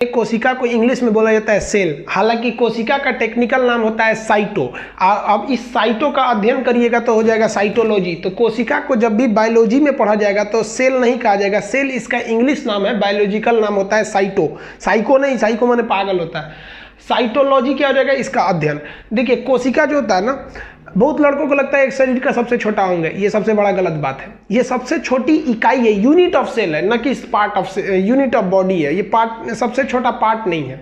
एक कोशिका को इंग्लिश में बोला जाता है सेल, हालांकि कोशिका का टेक्निकल नाम होता है साइटो। अब इस साइटो का अध्ययन करिएगा तो हो जाएगा साइटोलॉजी। तो कोशिका को जब भी बायोलॉजी में पढ़ा जाएगा तो सेल नहीं कहा जाएगा, सेल इसका इंग्लिश नाम है, बायोलॉजिकल नाम होता है साइटो। साइको नहीं, साइको माने पागल होता है। साइटोलॉजी क्या हो जाएगा, इसका अध्ययन। देखिए कोशिका जो होता है ना, बहुत लड़कों को लगता है एक शरीर का सबसे छोटा अंग है, ये सबसे बड़ा गलत बात है। ये सबसे छोटी इकाई है, यूनिट ऑफ सेल है, न कि part of unit of body है। ये पार्ट सबसे छोटा पार्ट नहीं है।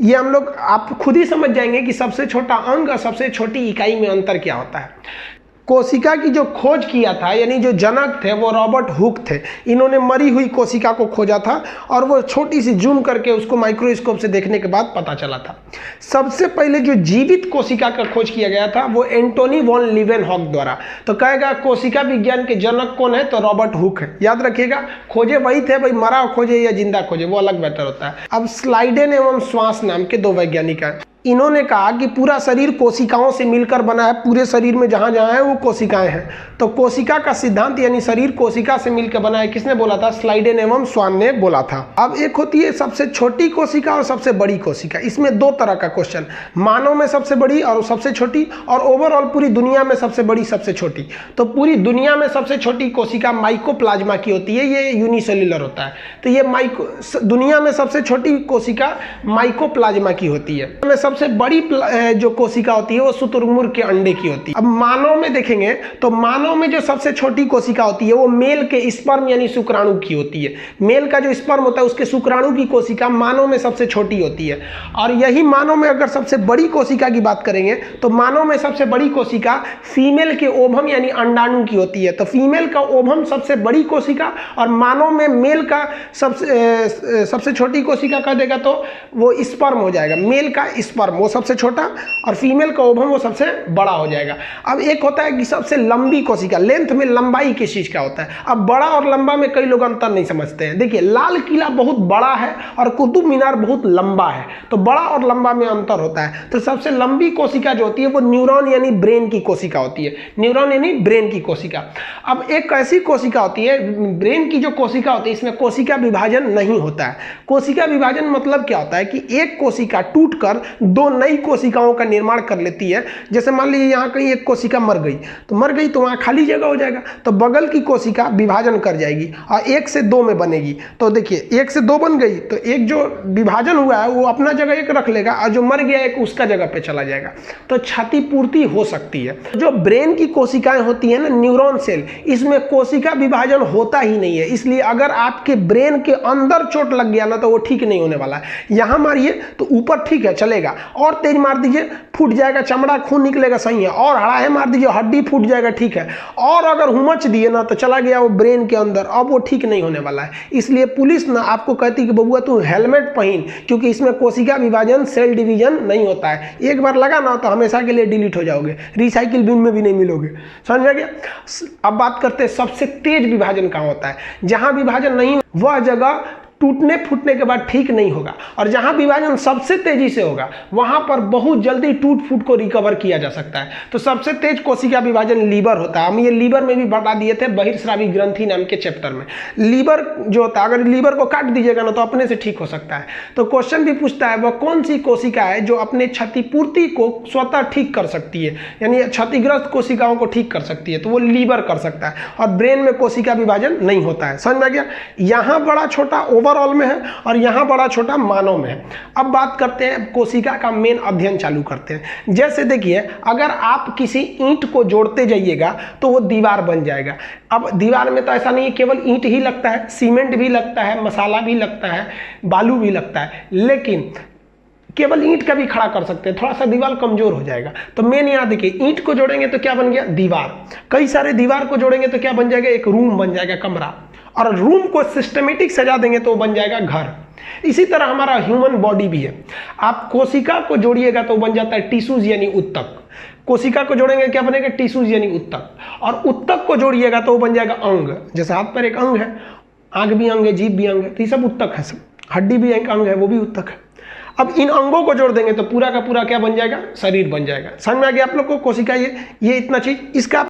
ये हम लोग आप खुद ही समझ जाएंगे कि सबसे छोटा अंग और सबसे छोटी इकाई में अंतर क्या होता है। कोशिका की जो खोज किया था, यानी जो जनक थे वो रॉबर्ट हुक थे। इन्होंने मरी हुई कोशिका को खोजा था और वो छोटी सी जूम करके उसको माइक्रोस्कोप से देखने के बाद पता चला था। सबसे पहले जो जीवित कोशिका का खोज किया गया था वो एंटोनी वॉन लीवेनहॉक द्वारा। तो कहेगा कोशिका विज्ञान के जनक कौन है, तो रॉबर्ट हुक है। याद रखिएगा, खोजे वही थे, भाई मरा खोजे या जिंदा खोजे वो अलग मैटर होता है। अब स्लाइडेन एवं श्वास नाम के 2 वैज्ञानिक हैं। इन्होंने कहा कि पूरा शरीर कोशिकाओं से मिलकर बना है, पूरे शरीर में जहां जहां है वो कोशिकाएं हैं। तो कोशिका का सिद्धांत यानी शरीर कोशिका से मिलकर बना है, किसने बोला था, स्लाइडेन एवं स्वान ने बोला था। अब एक होती है सबसे छोटी कोशिका और सबसे बड़ी कोशिका। इसमें 2 तरह का क्वेश्चन, मानव में सबसे बड़ी और सबसे छोटी, और ओवरऑल पूरी दुनिया में सबसे बड़ी सबसे छोटी। तो पूरी दुनिया में सबसे छोटी कोशिका माइकोप्लाज्मा की होती है, ये यूनिसेल्युलर होता है। तो ये दुनिया में सबसे छोटी कोशिका माइकोप्लाज्मा की होती है। सबसे बड़ी जो कोशिका होती है वो शुतुरमुर्ग के अंडे की होती है। अब मानव में देखेंगे तो मानव में जो सबसे छोटी कोशिका होती है वो मेल के स्पर्म यानी शुक्राणु की होती है। मेल का जो स्पर्म होता है उसके शुक्राणु की कोशिका मानव में सबसे छोटी होती है। और यही मानव में अगर सबसे बड़ी कोशिका की बात करेंगे तो मानव में सबसे बड़ी कोशिका फीमेल के ओवम यानी अंडाणु की होती है। तो फीमेल का ओवम सबसे बड़ी कोशिका और मानव में मेल का सबसे छोटी कोशिका कह देगा तो वो स्पर्म हो जाएगा। मेल का स्पर्म वो सबसे छोटा और फीमेल का ओवम वो सबसे बड़ा हो जाएगा। अब एक होता है कि सबसे लंबी कोशिका, लेंथ में लंबाई किस चीज का होता है। अब बड़ा और लंबा में कई लोग अंतर नहीं समझते हैं। देखिए लाल किला बहुत बड़ा है और कुतुब मीनार बहुत लंबा है, तो बड़ा और लंबा में अंतर होता है। तो सबसे लंबी कोशिका जो होती है वो न्यूरॉन यानी ब्रेन की कोशिका होती है। न्यूरॉन यानी ब्रेन की कोशिका। अब एक ऐसी कोशिका होती है, ब्रेन की जो कोशिका होती है इसमें कोशिका विभाजन नहीं होता है। कोशिका विभाजन मतलब क्या होता है कि एक कोशिका टूटकर 2 नई कोशिकाओं का निर्माण कर लेती है। जैसे मान लीजिए यहाँ कहीं एक कोशिका मर गई तो वहाँ खाली जगह हो जाएगा, तो बगल की कोशिका विभाजन कर जाएगी और 1 से 2 में बनेगी। तो देखिए 1 से 2 बन गई तो एक जो विभाजन हुआ है वो अपना जगह एक रख लेगा और जो मर गया एक उसका जगह पे चला जाएगा। तो क्षतिपूर्ति हो सकती है। जो ब्रेन की कोशिकाएं होती है ना, न्यूरॉन सेल, इसमें कोशिका विभाजन होता ही नहीं है। इसलिए अगर आपके ब्रेन के अंदर चोट लग गया ना तो वो ठीक नहीं होने वाला है। यहाँ मारिए तो ऊपर ठीक है चलेगा, और तेज मार दीजिए फूट जाएगा, चमड़ा खून निकलेगा सही है, और हड़ाहे मार दीजिए हड्डी फूट जाएगा ठीक है, और अगर हुमच दिए ना तो चला गया वो ब्रेन के अंदर, अब वो ठीक नहीं होने वाला है। इसलिए पुलिस ना आपको कहती कि बबुआ तू हेलमेट पहन, क्योंकि इसमें कोशिका विभाजन सेल डिवीजन नहीं होता है। एक बार लगा ना तो हमेशा के लिए डिलीट हो जाओगे, रिसाइकिल बिन में भी नहीं मिलोगे। समझ में गया। अब बात करते हैं सबसे तेज विभाजन कहाँ होता है। जहां विभाजन नहीं वह जगह टूटने फूटने के बाद ठीक नहीं होगा, और जहां विभाजन सबसे तेजी से होगा वहां पर बहुत जल्दी टूट फूट को रिकवर किया जा सकता है। तो सबसे तेज कोशिका विभाजन लीवर होता है। हम ये लीवर में भी बता दिए थे बहिर्स्रावी ग्रंथि नाम के चैप्टर में। लीवर जो होता है अगर लीवर को काट दीजिएगा ना तो अपने से ठीक हो सकता है। तो क्वेश्चन भी पूछता है वह कौन सी कोशिका है जो अपने क्षतिपूर्ति को स्वतः ठीक कर सकती है, यानी क्षतिग्रस्त कोशिकाओं को ठीक कर सकती है, तो वो लीवर कर सकता है। और ब्रेन में कोशिका विभाजन नहीं होता है। समझ में आ गया। यहाँ बड़ा छोटा ओवरऑल में है और यहां बड़ा छोटा मानव में है। अब बात करते हैं कोशिका का मेन अध्ययन चालू करते हैं। जैसे देखिए अगर आप किसी ईंट को जोड़ते जाइएगा तो वो दीवार बन जाएगा। अब दीवार में तो ऐसा नहीं है केवल ईंट ही लगता है, सीमेंट भी लगता है, मसाला भी लगता है, बालू भी लगता है, लेकिन केवल ईंट का भी खड़ा कर सकते हैं, थोड़ा सा दीवार कमजोर हो जाएगा। तो मेन यहाँ देखिए ईंट को जोड़ेंगे तो क्या बन गया, दीवार। कई सारे दीवार को जोड़ेंगे तो क्या बन जाएगा, एक रूम बन जाएगा, कमरा। और रूम को सिस्टमेटिक सजा देंगे तो बन जाएगा घर। इसी तरह हमारा ह्यूमन बॉडी भी है। आप कोशिका को जोड़िएगा तो बन जाता है टिश्यूज यानी उत्तक। कोशिका को जोड़ेंगे क्या बनेगा, टिश्यूज यानी उत्तक। और उत्तक को जोड़िएगा तो वो बन जाएगा अंग। जैसे हाथ पर एक अंग है, आंख भी अंग है, जीभ भी अंग है, तो ये सब उत्तक है। सब हड्डी भी एक अंग है, वो भी उत्तक है। अब इन अंगों को जोड़ देंगे तो पूरा का पूरा क्या बन जाएगा, शरीर बन जाएगा। समझ में आ गया आप लोग को। कोशिका ये इतना चीज इसका